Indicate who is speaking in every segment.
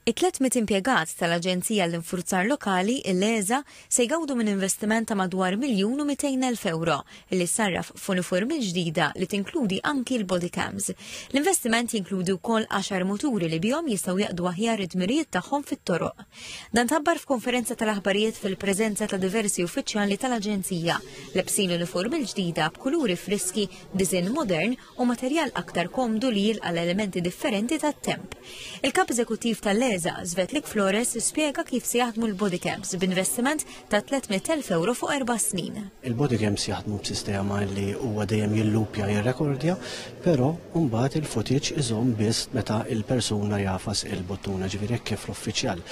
Speaker 1: It-300 impjegat tal-Aġenzija l-Infurzar Lokali, il-Leza, se jgawdu minn investiment ta' madwar €1,200,000 li sarraf f'uniformi ġdida li tinkludi anki l-body cams. L-investiment jinkludi wkoll 10 moturi li bihom jistgħu jaqdu aħjar id-dmirijiet tagħhom fit-toroq. Dan tabbar f'konferenza tal-aħbarijiet fil-preżenza ta' diversi uffiċjali tal-Aġenzija lebsin l-uniformi l-ġdida b'kuluri friski, diżinn modern u materjal aktar komdu li jilqa' elementi differenti tat-temp. Il-kap eżekuttiv tal-Leza Svetlik Flores spiega kif se jaħdmu l-body cams b'investiment ta' €300,000 fuq 4 snin.
Speaker 2: Il-body cams jaħdmu b'sistema li huwa dejjem jillupja jirrekordja, però mbagħad il-footage iżomm biss meta il-persuna jafas il-buttuna, ġifieri kif l-uffiċjal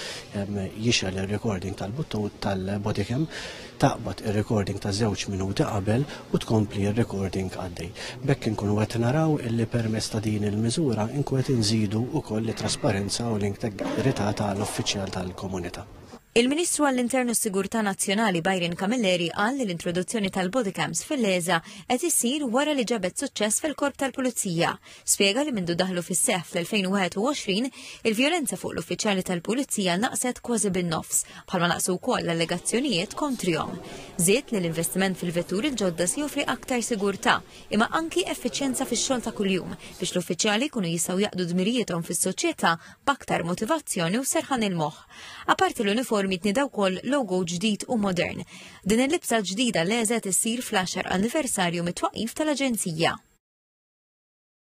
Speaker 2: jixel ir-recording tal-buttun tal-body cam taqbad ir-recording ta' 2 minuti qabel u tkompli ir-recording għaddej. Bekk inkunu qed naraw illi permezz ta' din il-miżura inkun qed inżidu wkoll it-trasparenza u l-integrità tal-uffiċjal tal-komunità.
Speaker 1: Il-Ministru għall-Internu s-Sigurtà Nazzjonali Byron Camilleri qal li l-introduzzjoni tal-body cams fil-Leza qed issir wara li ġabet suċċess fil-Korp tal-Pulizija. Spjega li mindu daħlu fis-seħħ fl-2021 il-vjolenza fuq l-uffiċjali tal-Pulizija naqset kważi bin-nofs bħalma naqsu wkoll l-allegazzjonijiet kontrihom. Żied li l-investiment fil-vetturi l-ġodda se joffri aktar sigurtà imma anki effiċjenza fix-xogħol ta' kuljum biex l-uffiċjali jkunu jistgħu jaqdu dmirijietom fis-soċjetà b'aktar motivazzjoni u serħan il-moħħ. Aparti l-uniformi tnida wkoll logo ġdid u modern. Din il-libsa ġdida l-Leza issir fl-10 anniversarju mit-twaqqif tal-Aġenzija.